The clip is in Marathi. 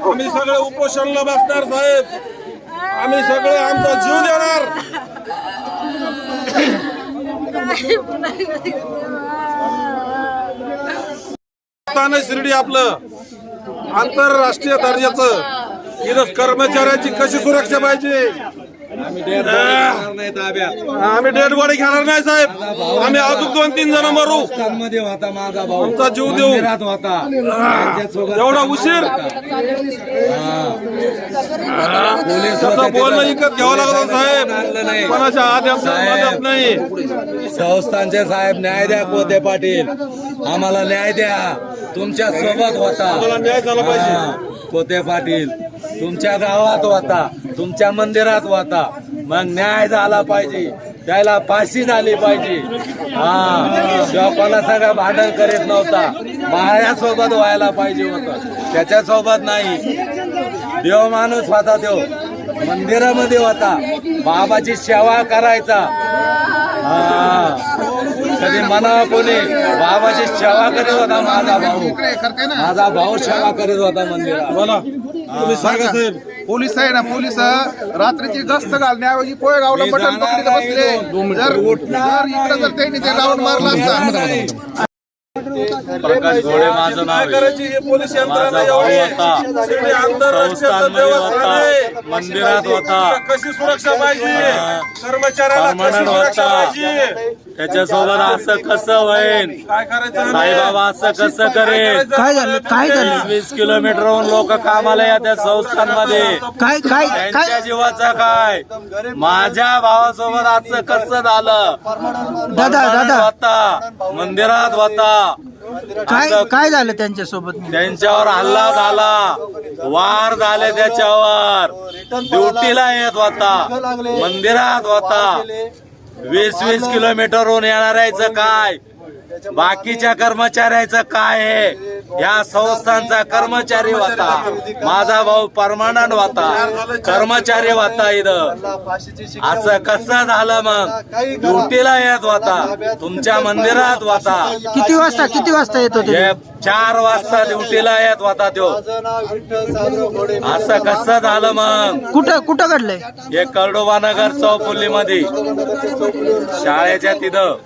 आम्ही सगळे उपोषणला बसणार साहेब, आम्ही सगळे आमचा जीव देणार। शिर्डी आपलं आंतरराष्ट्रीय दर्जाचं इथं कर्मचाऱ्यांची कशी सुरक्षा पाहिजे। आम्ही डेड बॉडी घेणार नाही साहेब, आम्ही अजून 2-3 जण मरू, आमचा जीव देऊ। एवढा उशीर बोलणं इकत घ्यावं लागतं साहेब, कोणाच्या आदेशात नाही। संस्थांचे साहेब न्याय द्या, कोते पाटील आम्हाला न्याय द्या, तुमच्या सोबत होता, न्याय झाला पाहिजे। कोते पाटील तुमच्या गावात होता, तुमच्या मंदिरात होता, मग न्याय झाला पाहिजे, त्याला फाशी झाली पाहिजे। तेव्हा कोणा सगळं भांडण करीत नव्हता, माझ्यासोबत व्हायला पाहिजे होतं, त्याच्यासोबत नाही। देव माणूस होता, तो मंदिरामध्ये होता, बाबाची सेवा करायचा। कधी म्हणा कोणी बाबाची सेवा करीत होता, माझा भाऊ सेवा करीत होता मंदिरात। बोला तुम्ही सांगा साहेब। पोलीस आहे ना, पोलीस रात्रीची गस्त घालण्याऐवजी पोळेगावला बटन पकडीत बसले। जर इकडे जर त्यांनी ते राऊंड मारला असता। प्रकाश घोडे माझं नाव आहे, पोलीस माझा भाऊ होता, संस्थांमध्ये होता, मंदिरात होता, कशी सुरक्षा पाहिजे, कर्मचाऱ्याला होता, त्याच्यासोबत असं कसं होईल, काय करायचं साईबाबा असं कसं करेल? काय झालं? 20 किलोमीटरहून लोक कामाला येतात संस्थांमध्ये, त्यांच्या जीवाचं काय? माझ्या भावासोबत असं कसं झालं? दादा होता, मंदिरात होता, काय झालं त्यांच्यासोबत? त्यांच्यावर हल्ला झाला, वार झाले त्याच्यावर, ड्युटीला येत होता, मंदिरात होता, 20 किलोमीटरहून येणाऱ्याचं काय, बाकीच्या कर्मचाऱ्याचं काय आहे? या संस्थांचा कर्मचारी होता, माझा भाऊ परमनंट होता, कर्मचारी होता इथं, असं कसं झालं? मग ड्युटीला येत होता, तुमच्या मंदिरात होता। किती वाजता येत होते? 4 वाजता ड्युटीला येत होता तो, असं कसं झालं? मग कुठं घडलंय? हे कर्डोबानगर चौफुल्ली मध्ये शाळेच्या तिथं